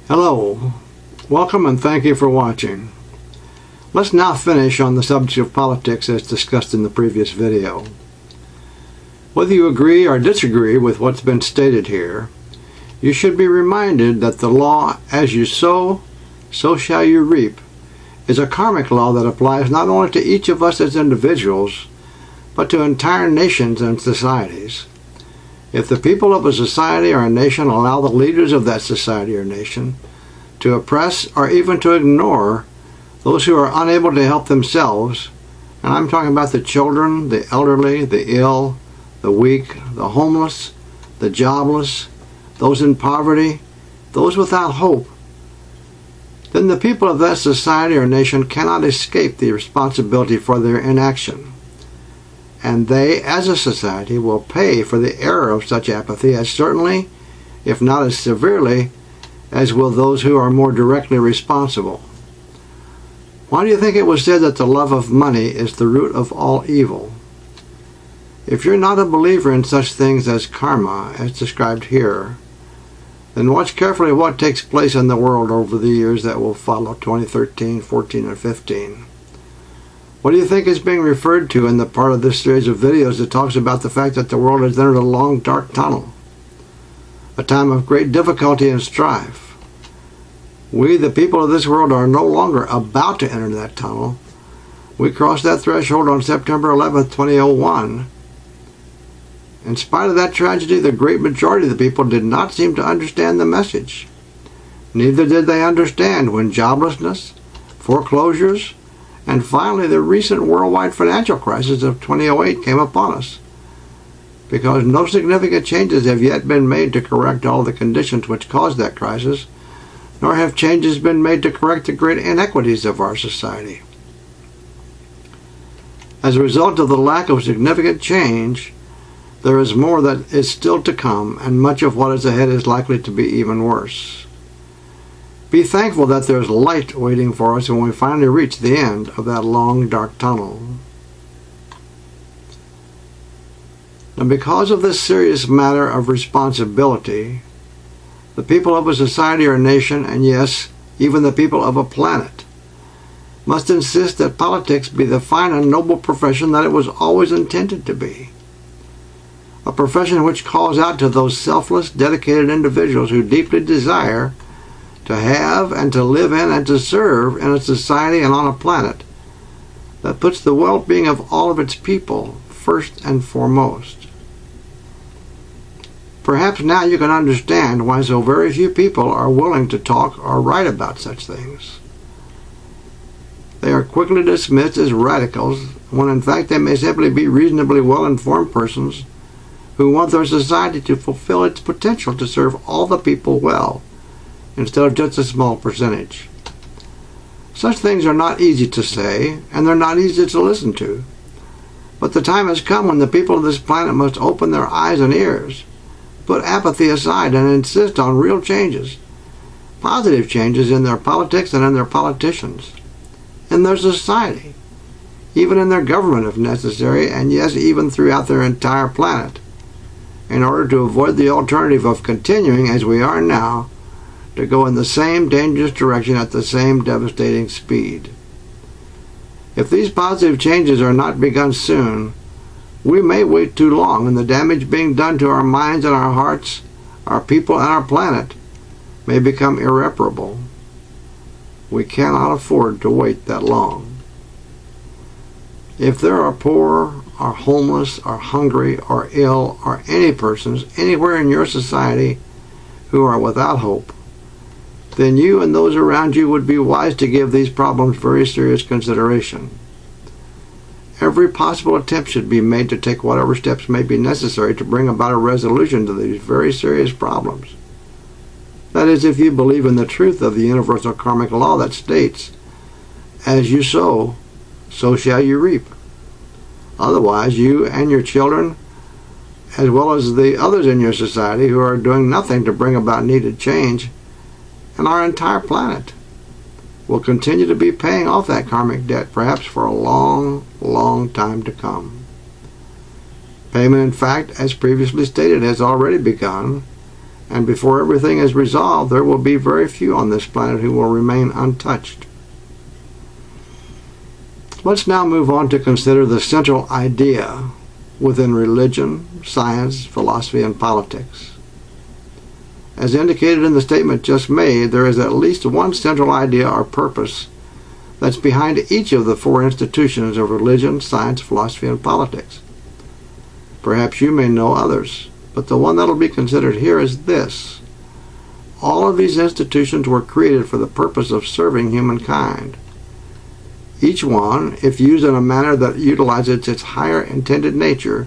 Hello, welcome and thank you for watching. Let's now finish on the subject of politics as discussed in the previous video. Whether you agree or disagree with what's been stated here, you should be reminded that the law, as you sow, so shall you reap, is a karmic law that applies not only to each of us as individuals, but to entire nations and societies. If the people of a society or a nation allow the leaders of that society or nation to oppress or even to ignore those who are unable to help themselves, and I'm talking about the children, the elderly, the ill, the weak, the homeless, the jobless, those in poverty, those without hope, then the people of that society or nation cannot escape the responsibility for their inaction. And they, as a society, will pay for the error of such apathy as certainly, if not as severely, as will those who are more directly responsible. Why do you think it was said that the love of money is the root of all evil? If you're not a believer in such things as karma, as described here, then watch carefully what takes place in the world over the years that will follow 2013, 14, and 15. What do you think is being referred to in the part of this series of videos that talks about the fact that the world has entered a long, dark tunnel, a time of great difficulty and strife? We, the people of this world, are no longer about to enter that tunnel. We crossed that threshold on September 11th, 2001. In spite of that tragedy, the great majority of the people did not seem to understand the message. Neither did they understand when joblessness, foreclosures, and finally the recent worldwide financial crisis of 2008 came upon us. Because no significant changes have yet been made to correct all the conditions which caused that crisis, nor have changes been made to correct the great inequities of our society. As a result of the lack of significant change, there is more that is still to come, and much of what is ahead is likely to be even worse. Be thankful that there is light waiting for us when we finally reach the end of that long, dark tunnel. Now, because of this serious matter of responsibility, the people of a society or nation, and yes, even the people of a planet, must insist that politics be the fine and noble profession that it was always intended to be. A profession which calls out to those selfless, dedicated individuals who deeply desire to have and to live in and to serve in a society and on a planet that puts the well-being of all of its people first and foremost. Perhaps now you can understand why so very few people are willing to talk or write about such things. They are quickly dismissed as radicals, when in fact they may simply be reasonably well-informed persons who want their society to fulfill its potential to serve all the people well, instead of just a small percentage. Such things are not easy to say, and they're not easy to listen to. But the time has come when the people of this planet must open their eyes and ears, put apathy aside, and insist on real changes, positive changes in their politics and in their politicians, in their society, even in their government if necessary, and yes, even throughout their entire planet, in order to avoid the alternative of continuing as we are now, to go in the same dangerous direction at the same devastating speed. If these positive changes are not begun soon, we may wait too long, and the damage being done to our minds and our hearts, our people and our planet, may become irreparable. We cannot afford to wait that long. If there are poor, or homeless, or hungry, or ill, or any persons anywhere in your society who are without hope, then you and those around you would be wise to give these problems very serious consideration. Every possible attempt should be made to take whatever steps may be necessary to bring about a resolution to these very serious problems. That is, if you believe in the truth of the universal karmic law that states, as you sow, so shall you reap. Otherwise, you and your children, as well as the others in your society who are doing nothing to bring about needed change, and our entire planet, will continue to be paying off that karmic debt, perhaps for a long, long time to come. Payment, in fact, as previously stated, has already begun, and before everything is resolved, there will be very few on this planet who will remain untouched. Let's now move on to consider the central idea within religion, science, philosophy, and politics. As indicated in the statement just made, there is at least one central idea or purpose that's behind each of the four institutions of religion, science, philosophy, and politics. Perhaps you may know others, but the one that will be considered here is this. All of these institutions were created for the purpose of serving humankind. Each one, if used in a manner that utilizes its higher intended nature,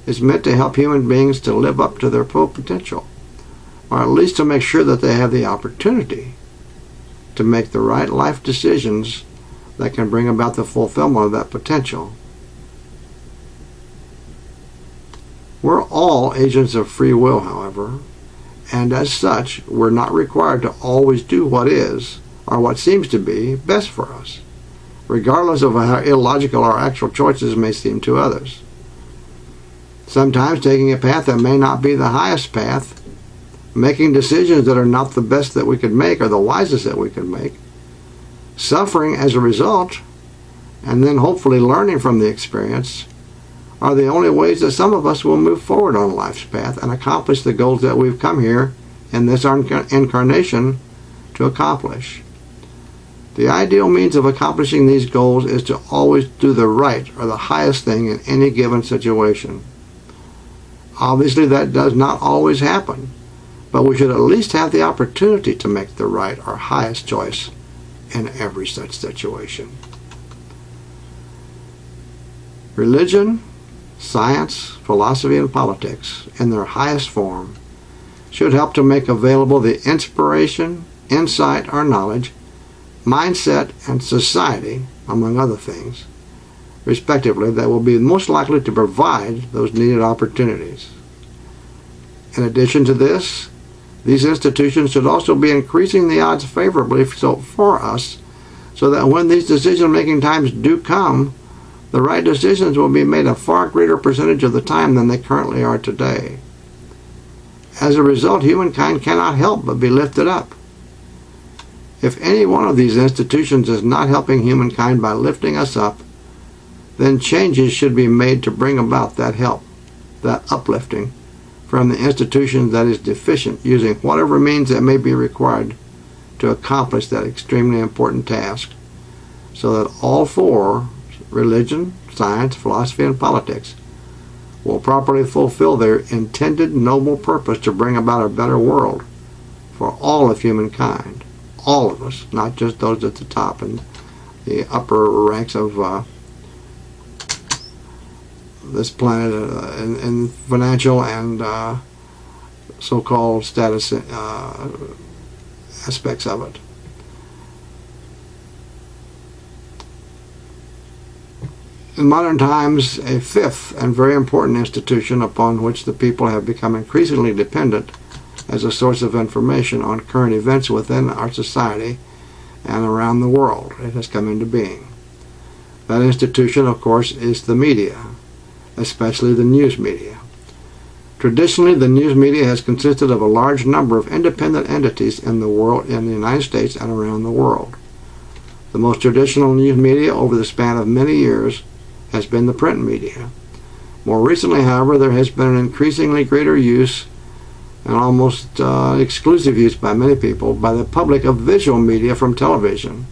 is meant to help human beings to live up to their full potential, or at least to make sure that they have the opportunity to make the right life decisions that can bring about the fulfillment of that potential. We're all agents of free will, however, and as such, we're not required to always do what is, or what seems to be, best for us, regardless of how illogical our actual choices may seem to others. Sometimes taking a path that may not be the highest path, making decisions that are not the best that we could make or the wisest that we could make, suffering as a result, and then hopefully learning from the experience, are the only ways that some of us will move forward on life's path and accomplish the goals that we've come here in this incarnation to accomplish. The ideal means of accomplishing these goals is to always do the right or the highest thing in any given situation. Obviously, that does not always happen, but we should at least have the opportunity to make the right or highest choice in every such situation. Religion, science, philosophy, and politics, in their highest form, should help to make available the inspiration, insight, or knowledge, mindset, and society, among other things, respectively, that will be most likely to provide those needed opportunities. In addition to this, these institutions should also be increasing the odds favorably for us, so that when these decision-making times do come, the right decisions will be made a far greater percentage of the time than they currently are today. As a result, humankind cannot help but be lifted up. If any one of these institutions is not helping humankind by lifting us up, then changes should be made to bring about that help, that uplifting, from the institution that is deficient, using whatever means that may be required to accomplish that extremely important task, so that all four, religion, science, philosophy, and politics, will properly fulfill their intended noble purpose to bring about a better world for all of humankind, all of us, not just those at the top and the upper ranks of this planet in financial and so-called status aspects of it. In modern times, a fifth and very important institution upon which the people have become increasingly dependent as a source of information on current events within our society and around the world, it has come into being. That institution, of course, is the media, especially the news media. Traditionally, the news media has consisted of a large number of independent entities in the world, in the United States and around the world. The most traditional news media over the span of many years has been the print media. More recently, however, there has been an increasingly greater use and almost exclusive use by many people, by the public, of visual media from television.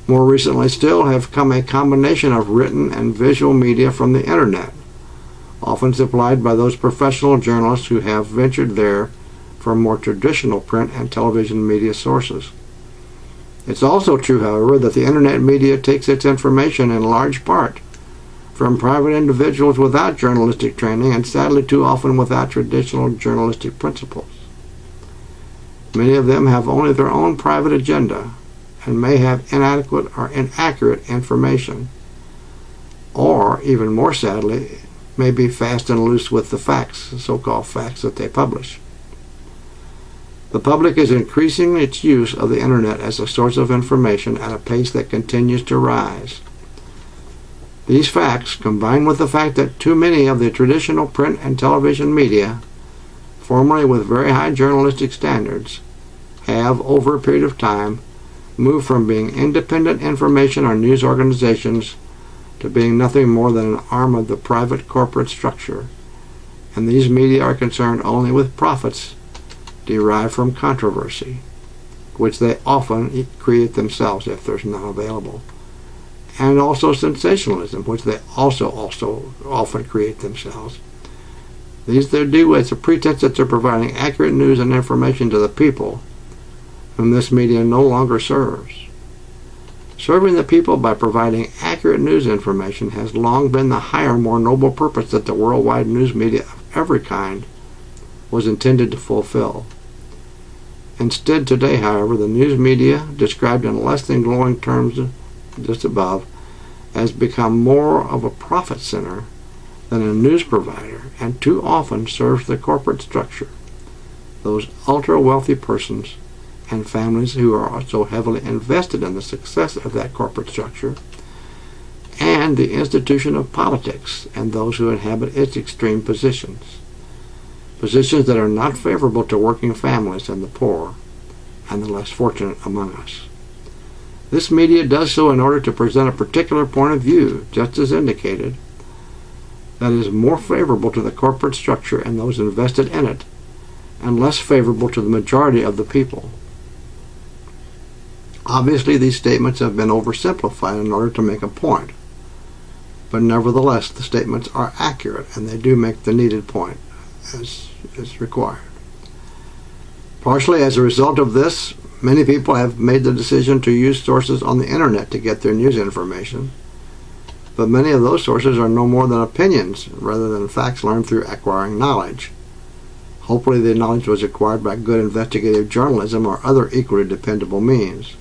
More recently still have come a combination of written and visual media from the internet, often supplied by those professional journalists who have ventured there from more traditional print and television media sources. It's also true, however, that the internet media takes its information in large part from private individuals without journalistic training, and sadly too often without traditional journalistic principles. Many of them have only their own private agenda and may have inadequate or inaccurate information, or, even more sadly, may be fast and loose with the facts, the so-called facts that they publish. The public is increasing its use of the internet as a source of information at a pace that continues to rise. These facts, combined with the fact that too many of the traditional print and television media formerly with very high journalistic standards, have, over a period of time, moved from being independent information or news organizations to being nothing more than an arm of the private corporate structure, and these media are concerned only with profits derived from controversy, which they often create themselves if there's none available, and also sensationalism, which they also often create themselves. These they do as a pretense that they're providing accurate news and information to the people whom this media no longer serves. Serving the people by providing accurate news information has long been the higher, more noble purpose that the worldwide news media of every kind was intended to fulfill. Instead, today, however, the news media, described in less than glowing terms just above, has become more of a profit center than a news provider, and too often serves the corporate structure, those ultra-wealthy persons and families who are so heavily invested in the success of that corporate structure, and the institution of politics and those who inhabit its extreme positions that are not favorable to working families and the poor and the less fortunate among us. This media does so in order to present a particular point of view, just as indicated, that is more favorable to the corporate structure and those invested in it, and less favorable to the majority of the people. Obviously, these statements have been oversimplified in order to make a point, but nevertheless, the statements are accurate and they do make the needed point as is required. Partially as a result of this, many people have made the decision to use sources on the internet to get their news information, but many of those sources are no more than opinions rather than facts learned through acquiring knowledge. Hopefully the knowledge was acquired by good investigative journalism or other equally dependable means.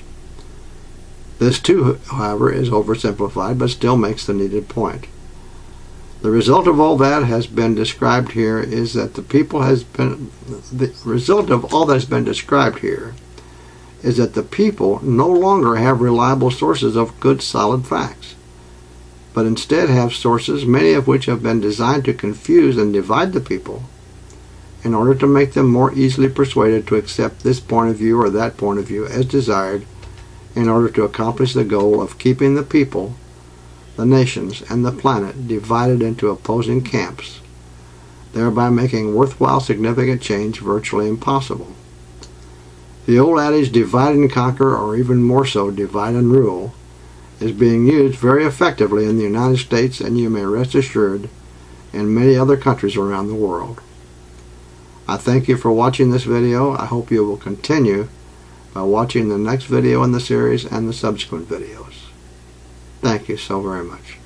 This too, however, is oversimplified but still makes the needed point. The result of all that has been described here is that the people no longer have reliable sources of good solid facts, but instead have sources, many of which have been designed to confuse and divide the people in order to make them more easily persuaded to accept this point of view or that point of view as desired, in order to accomplish the goal of keeping the people, the nations, and the planet divided into opposing camps, thereby making worthwhile significant change virtually impossible. The old adage, divide and conquer, or even more so, divide and rule, is being used very effectively in the United States, and you may rest assured in many other countries around the world. I thank you for watching this video. I hope you will continue by watching the next video in the series and the subsequent videos. Thank you so very much.